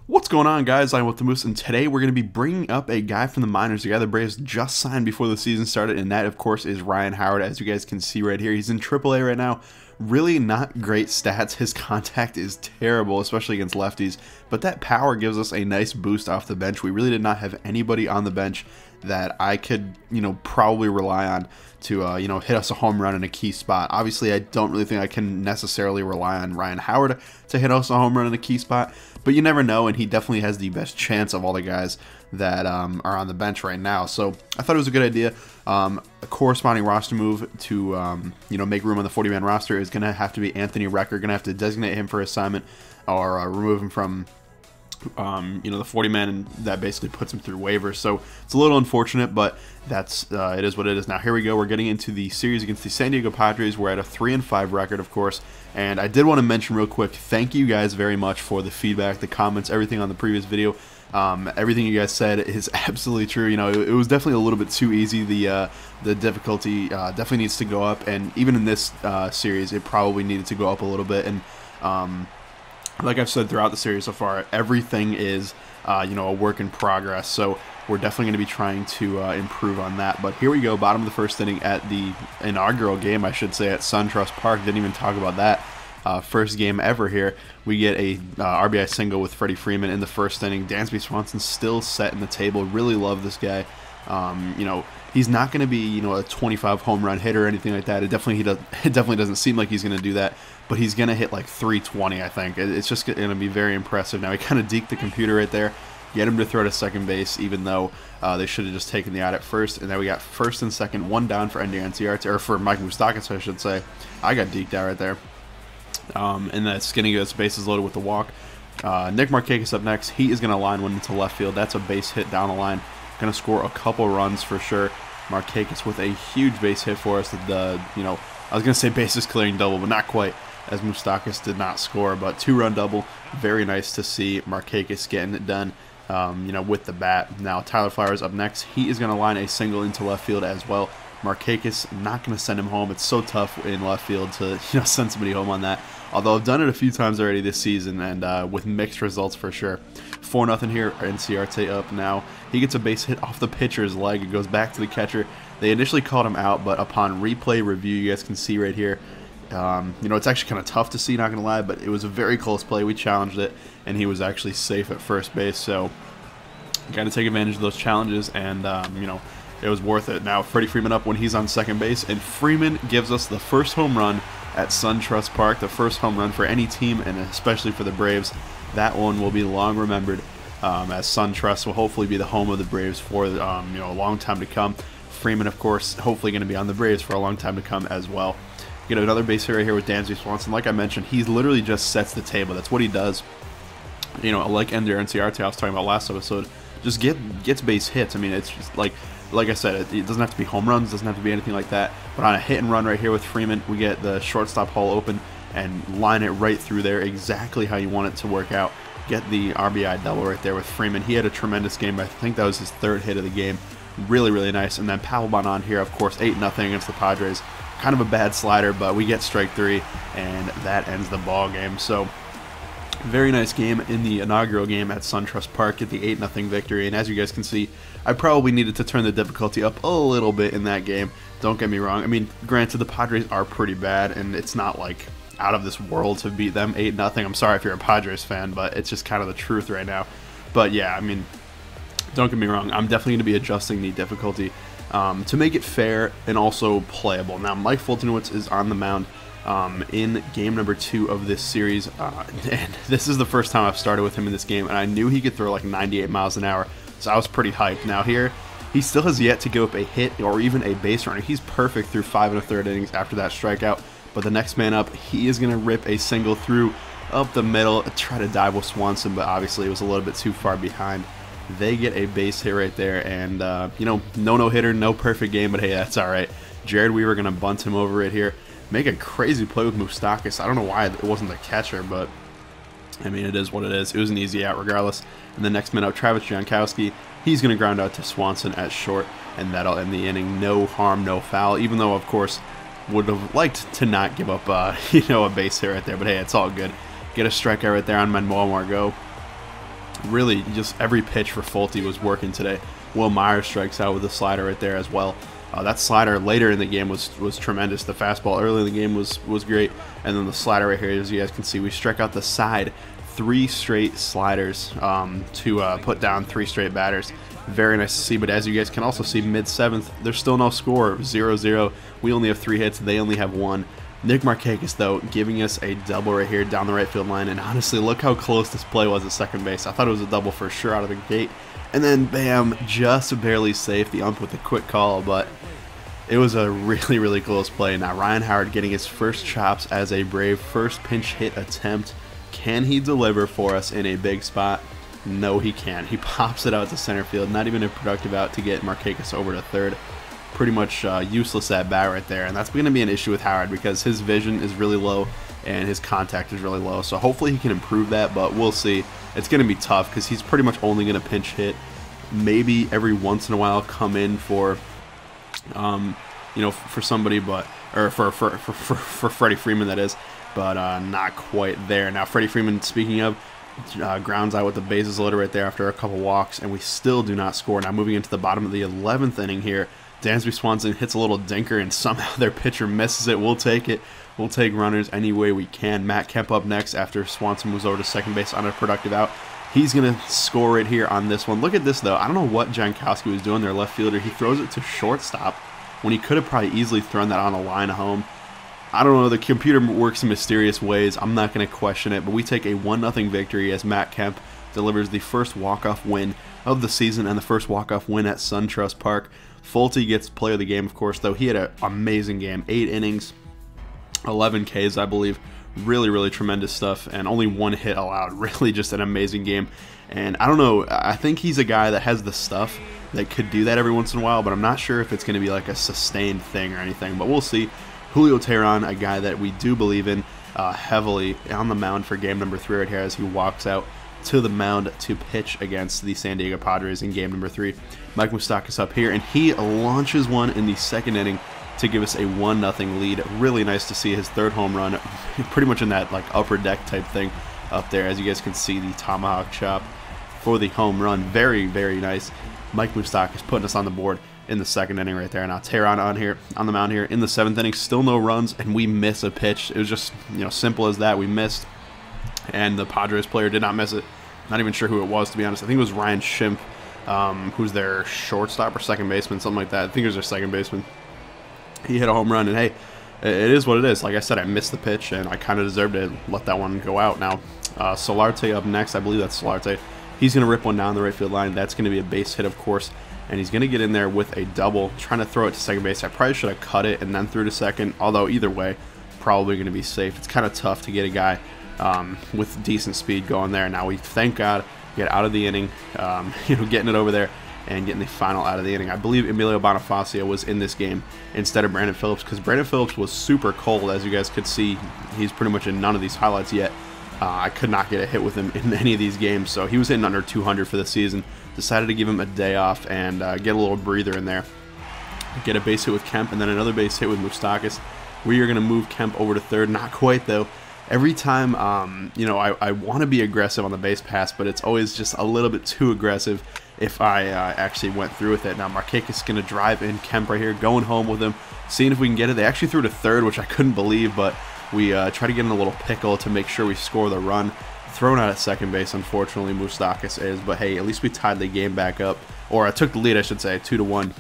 What's going on, guys? I'm with the Moose, and today we're going to be bringing up a guy from the minors, a guy the Braves just signed before the season started, and that, of course, is Ryan Howard. As you guys can see right here, he's in AAA right now. Really not great stats. His contact is terrible, especially against lefties, but that power gives us a nice boost off the bench. We really did not have anybody on the bench that I could, probably rely on to, hit us a home run in a key spot. Obviously, I don't really think I can necessarily rely on Ryan Howard to hit us a home run in a key spot, but you never know, and he definitely has the best chance of all the guys that are on the bench right now. So I thought it was a good idea. A corresponding roster move to, make room on the 40-man roster is going to have to be Anthony Recker. Going to have to designate him for assignment or remove him from the 40-man, and that basically puts him through waivers. So it's a little unfortunate, but that's it is what it is. Now here we go. We're getting into the series against the San Diego Padres. We're at a 3-5 record, of course. And I did want to mention real quick, thank you guys very much for the feedback, the comments, everything on the previous video. Everything you guys said is absolutely true. It was definitely a little bit too easy. The difficulty definitely needs to go up, and even in this series, it probably needed to go up a little bit. And like I've said throughout the series so far, everything is a work in progress. So we're definitely going to be trying to improve on that. But here we go, bottom of the first inning at the inaugural game, I should say, at SunTrust Park. Didn't even talk about that. First game ever here. We get a RBI single with Freddie Freeman in the first inning. Dansby Swanson still setting the table. Really love this guy. He's not going to be a 25 home run hitter or anything like that. It definitely doesn't seem like he's going to do that. But he's going to hit like 320, I think. It's just going to be very impressive. Now he kind of deked the computer right there. Get him to throw to second base, even though they should have just taken the out at first. And then we got first and second, one down for NDNCR, or for Mike Moustakas, I should say. I got deked out right there. And that Skinny gets bases loaded with the walk. Nick Markakis up next. He is going to line one into left field. That's a base hit down the line. Going to score a couple runs for sure. Markakis with a huge base hit for us. I was going to say bases clearing double, but not quite, as Moustakas did not score. But 2-run double. Very nice to see Markakis getting it done. With the bat. Now Tyler Flowers up next. He is going to line a single into left field as well. Markakis not going to send him home. It's so tough in left field to send somebody home on that. Although I've done it a few times already this season, and with mixed results for sure. 4-0 here. NCRT up now. He gets a base hit off the pitcher's leg. It goes back to the catcher. They initially called him out, but upon replay review, you guys can see right here. It's actually kind of tough to see, not going to lie, but it was a very close play. We challenged it, and he was actually safe at first base. So got to take advantage of those challenges, and it was worth it. Now Freddie Freeman up when he's on second base, and Freeman gives us the first home run at SunTrust Park, the first home run for any team, and especially for the Braves. That one will be long remembered, as SunTrust will hopefully be the home of the Braves for a long time to come. Freeman, of course, hopefully going to be on the Braves for a long time to come as well. Get another base hit right here with Dansby Swanson. Like I mentioned, he literally just sets the table. That's what he does. Like NCRT I was talking about last episode, just gets base hits. I mean, it's just like I said, it doesn't have to be home runs, doesn't have to be anything like that. But on a hit and run right here with Freeman, we get the shortstop hole open and line it right through there, exactly how you want it to work out. Get the RBI double right there with Freeman. He had a tremendous game. I think that was his third hit of the game. Really, really nice. And then Papelbon on here, of course, 8-0 against the Padres. Kind of a bad slider, but we get strike 3, and that ends the ball game. So very nice game in the inaugural game at SunTrust Park. Get the 8-0 victory, and as you guys can see, I probably needed to turn the difficulty up a little bit in that game. Don't get me wrong. I mean, granted, the Padres are pretty bad, and it's not like out of this world to beat them 8-0. I'm sorry if you're a Padres fan, but it's just kind of the truth right now. But yeah, I mean, don't get me wrong. I'm definitely going to be adjusting the difficulty to make it fair and also playable. Now, Mike Folty is on the mound in game number 2 of this series, and this is the first time I've started with him in this game, and I knew he could throw like 98 miles an hour, so I was pretty hyped. Now here, he still has yet to give up a hit or even a base runner. He's perfect through 5 1/3 innings after that strikeout, but the next man up, he is going to rip a single through up the middle, try to dive with Swanson, but obviously it was a little bit too far behind. They get a base hit right there, and no hitter, no perfect game, but hey, that's all right. Jared Weaver going to bunt him over right here. Make a crazy play with Moustakas. I don't know why it wasn't the catcher, but I mean, it is what it is. It was an easy out regardless. And the next man up, Travis Jankowski, he's going to ground out to Swanson at short, and that'll end the inning. No harm, no foul, even though, of course, would have liked to not give up, a base hit right there. But hey, it's all good. Get a strikeout right there on Manuel Margot. Really, just every pitch for Folty was working today. Will Myers strikes out with a slider right there as well. That slider later in the game was tremendous. The fastball early in the game was great, and then the slider right here, as you guys can see, we struck out the side. 3 straight sliders to put down 3 straight batters. Very nice to see, but as you guys can also see, mid-7th, there's still no score, 0-0. We only have 3 hits, they only have 1. Nick Markakis, though, giving us a double right here down the right field line, and honestly, look how close this play was at second base. I thought it was a double for sure out of the gate, and then bam, just barely safe, the ump with a quick call, but it was a really, really close play. Now Ryan Howard getting his first chops as a Brave, first pinch hit attempt. Can he deliver for us in a big spot? No, he can't. He pops it out to center field. Not even a productive out to get Markakis over to third. Pretty much useless at bat right there. And that's going to be an issue with Howard because his vision is really low and his contact is really low. So hopefully he can improve that, but we'll see. It's going to be tough because he's pretty much only going to pinch hit. Maybe every once in a while come in for, for somebody, but or for Freddie Freeman, that is. But not quite there. Now Freddie Freeman, speaking of, grounds out with the bases loaded right there after a couple walks, and we still do not score. Now moving into the bottom of the 11th inning here, Dansby Swanson hits a little dinker and somehow their pitcher misses it. We'll take it. We'll take runners any way we can. Matt Kemp up next after Swanson moves over to second base on a productive out. He's going to score right here on this one. Look at this, though. I don't know what Jankowski was doing, their left fielder. He throws it to shortstop when he could have probably easily thrown that on a line home. I don't know, the computer works in mysterious ways. I'm not going to question it, but we take a 1-0 victory as Matt Kemp delivers the first walk-off win of the season and the first walk-off win at SunTrust Park. Folty gets player of the game, of course, though. He had an amazing game. 8 innings, 11 Ks, I believe. Really, really tremendous stuff, and only 1 hit allowed. Really just an amazing game. And I don't know, I think he's a guy that has the stuff that could do that every once in a while, but I'm not sure if it's going to be like a sustained thing or anything, but we'll see. Julio Teheran, a guy that we do believe in heavily, on the mound for game number 3 right here as he walks out to the mound to pitch against the San Diego Padres in game number 3. Mike Moustakas up here, and he launches one in the second inning to give us a 1-0 lead. Really nice to see his 3rd home run, pretty much in that like upper deck type thing up there. As you guys can see, the tomahawk chop for the home run. Very, very nice. Mike Moustakas putting us on the board in the second inning right there. Now Teheran on the mound here in the 7th inning, still no runs, and we miss a pitch. It was just, simple as that. We missed, and the Padres player did not miss it. Not even sure who it was, to be honest. I think it was Ryan Schimpf, who's their shortstop or second baseman, something like that. I think it was their second baseman. He hit a home run, and hey, it is what it is. Like I said, I missed the pitch, and I kind of deserved it. Let that one go out. Now, Solarte up next. I believe that's Solarte. He's going to rip one down the right field line. That's going to be a base hit, of course, and he's going to get in there with a double, trying to throw it to second base. I probably should have cut it and then threw to second, although either way, probably going to be safe. It's kind of tough to get a guy with decent speed going there. Now we, thank God, get out of the inning, getting it over there and getting the final out of the inning. I believe Emilio Bonifacio was in this game instead of Brandon Phillips, because Brandon Phillips was super cold, as you guys could see. He's pretty much in none of these highlights yet. I could not get a hit with him in any of these games, so he was hitting under 200 for the season. Decided to give him a day off and get a little breather in there. Get a base hit with Kemp and then another base hit with Moustakas. We are going to move Kemp over to third. Not quite, though. Every time, I want to be aggressive on the base pass, but it's always just a little bit too aggressive if I actually went through with it. Now Markakis is going to drive in Kemp right here, going home with him, seeing if we can get it. They actually threw to third, which I couldn't believe, but we try to get in a little pickle to make sure we score the run. Thrown out at second base, unfortunately, Moustakas is, but hey, at least we tied the game back up, or I took the lead, I should say, 2-1,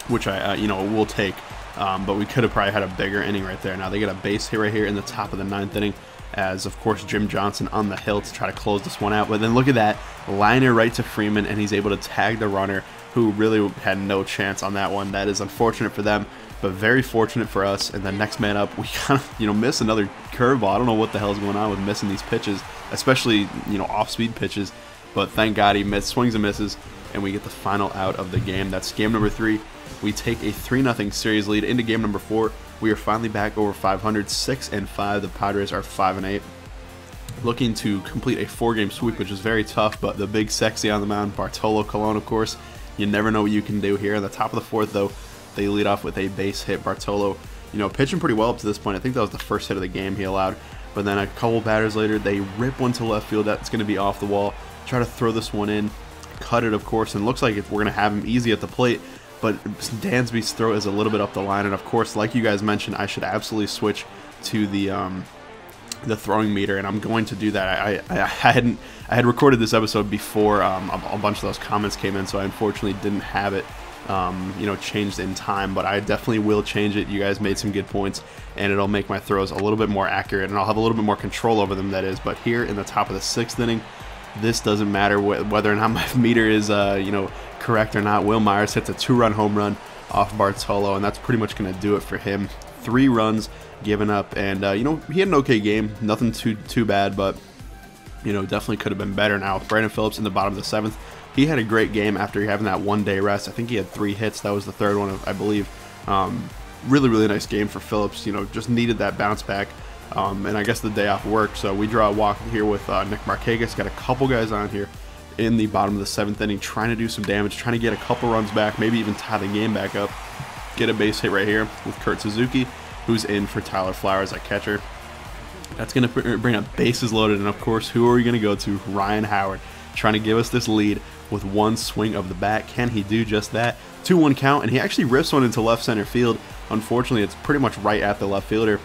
which I, will take. But we could have probably had a bigger inning right there. Now they get a base hit right here in the top of the 9th inning, as of course Jim Johnson on the hill to try to close this one out. But then look at that, liner right to Freeman, and he's able to tag the runner, who really had no chance on that one. That is unfortunate for them, but very fortunate for us. And the next man up, we kind of miss another curveball. I don't know what the hell is going on with missing these pitches, especially off-speed pitches. But thank God he missed, swings and misses, and we get the final out of the game. That's game number 3. We take a 3-0 series lead into game number 4. We are finally back over 500, 6-5. The Padres are 5-8. Looking to complete a 4-game sweep, which is very tough, but the big sexy on the mound, Bartolo Colon, of course. You never know what you can do here. In the top of the 4th, though, they lead off with a base hit. Bartolo, pitching pretty well up to this point. I think that was the first hit of the game he allowed. But then a couple batters later, they rip one to left field. That's going to be off the wall. try to throw this one in, cut it, of course, and looks like we're going to have him easy at the plate. But Dansby's throw is a little bit up the line, and of course, like you guys mentioned, I should absolutely switch to the throwing meter, and I'm going to do that. I had recorded this episode before a bunch of those comments came in, so I unfortunately didn't have it changed in time, but I definitely will change it. You guys made some good points, and it'll make my throws a little bit more accurate, and I'll have a little bit more control over them, that is. But here in the top of the 6th inning, this doesn't matter whether or not my meter is correct or not. Will Myers hits a 2-run home run off Bartolo, and that's pretty much going to do it for him. 3 runs given up, and he had an okay game, nothing too bad, but definitely could have been better. Now Brandon Phillips in the bottom of the 7th, he had a great game after having that 1-day rest. I think he had 3 hits. That was the 3rd one, I believe. Really nice game for Phillips. Just needed that bounce back, and I guess the day off work. So we draw a walk here with Nick Markakis. Got a couple guys on here in the bottom of the 7th inning, trying to do some damage, trying to get a couple runs back, maybe even tie the game back up. Get a base hit right here with Kurt Suzuki, who's in for Tyler Flowers at catcher. That's going to bring up bases loaded, and of course, who are we going to go to? Ryan Howard, trying to give us this lead with 1 swing of the bat. Can he do just that? 2-1 count, and he actually rips one into left center field. Unfortunately, it's pretty much right at the left fielder,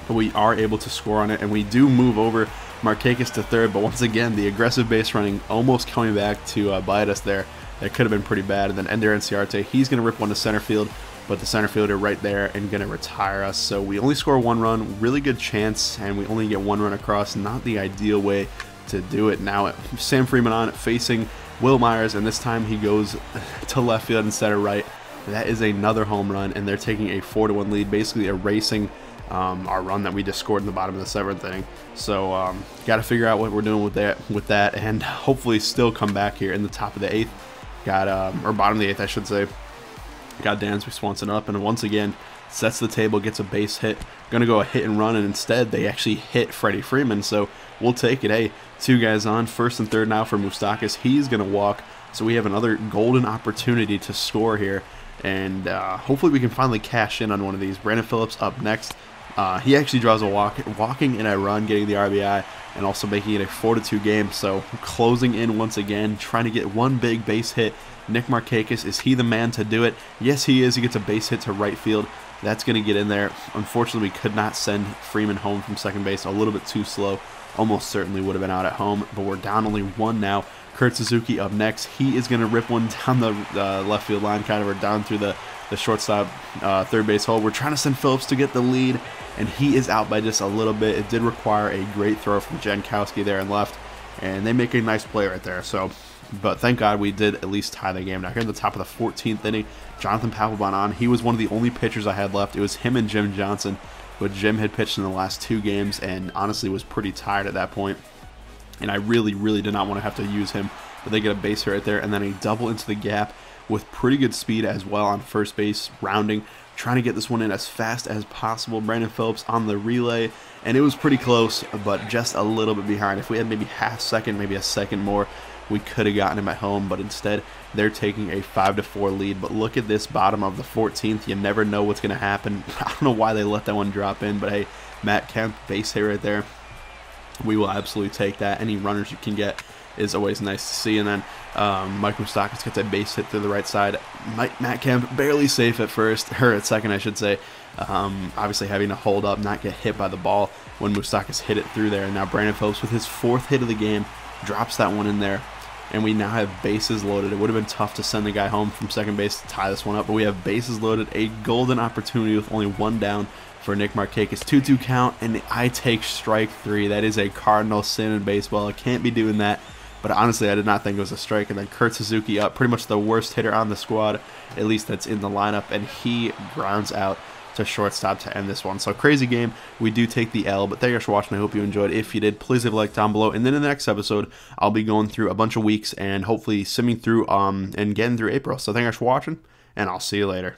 but we are able to score on it, and we do move over Markakis to 3rd, but once again, the aggressive base running almost coming back to bite us there. That could have been pretty bad. And then Ender Enciarte, he's going to rip one to center field, but the center fielder right there and going to retire us. So we only score 1 run, really good chance, and we only get 1 run across. Not the ideal way to do it. Now Sam Freeman on facing Will Myers, and this time he goes to left field instead of right. That is another home run, and they're taking a 4-1 lead, basically erasing our run that we just scored in the bottom of the 7th inning. So got to figure out what we're doing with that, and hopefully still come back here in the top of the 8th. Or bottom of the 8th, I should say. Got Dansby Swanson up, and once again sets the table, gets a base hit. Gonna go a hit and run, and instead they actually hit Freddie Freeman. So we'll take it. Hey, 2 guys on, 1st and 3rd now for Moustakas. He's gonna walk, so we have another golden opportunity to score here, and hopefully we can finally cash in on one of these. Brandon Phillips up next. He actually draws a walk, walking in a run, getting the RBI, and also making it a 4-2 game. So closing in once again, trying to get 1 big base hit. Nick Markakis, is he the man to do it? Yes, he is. He gets a base hit to right field. That's going to get in there. Unfortunately, we could not send Freeman home from second base. A little bit too slow. Almost certainly would have been out at home, but we're down only 1 now. Kurt Suzuki up next. He is going to rip one down the left field line, kind of, or down through the shortstop third base hole. We're trying to send Phillips to get the lead, and he is out by just a little bit. It did require a great throw from Jankowski there and left, and they make a nice play right there. So, but thank God we did at least tie the game. Now here in the top of the 14th inning, Jonathan Papelbon on. He was one of the only pitchers I had left. It was him and Jim Johnson, but Jim had pitched in the last 2 games and honestly was pretty tired at that point. And I really did not want to have to use him. But they get a base hit right there, and then a double into the gap with pretty good speed as well on first base, rounding, trying to get this one in as fast as possible. Brandon Phillips on the relay, and it was pretty close, but just a little bit behind. If we had maybe half second, maybe a second more, we could have gotten him at home, but instead they're taking a 5-4 lead. But look at this bottom of the 14th. You never know what's going to happen. I don't know why they let that one drop in, but hey, Matt Kemp, base hit right there. We will absolutely take that. Any runners you can get is always nice to see. And then Mike Moustakas gets a base hit through the right side. Matt Kemp barely safe at first, or at second I should say. Obviously having to hold up, not get hit by the ball when Moustakas hit it through there. And now Brandon Phillips with his 4th hit of the game drops that one in there. And we now have bases loaded. It would have been tough to send the guy home from second base to tie this one up, but we have bases loaded, a golden opportunity with only 1 down for Nick Markakis. 2-2 count, and I take strike 3. That is a cardinal sin in baseball. I can't be doing that, but honestly, I did not think it was a strike. And then Kurt Suzuki up, pretty much the worst hitter on the squad, at least that's in the lineup, and he grounds out to shortstop to end this one. So crazy game. We do take the L, but thank you guys for watching. I hope you enjoyed. If you did, please leave a like down below. And then in the next episode, I'll be going through a bunch of weeks and hopefully simming through and getting through April. So thank you guys for watching, and I'll see you later.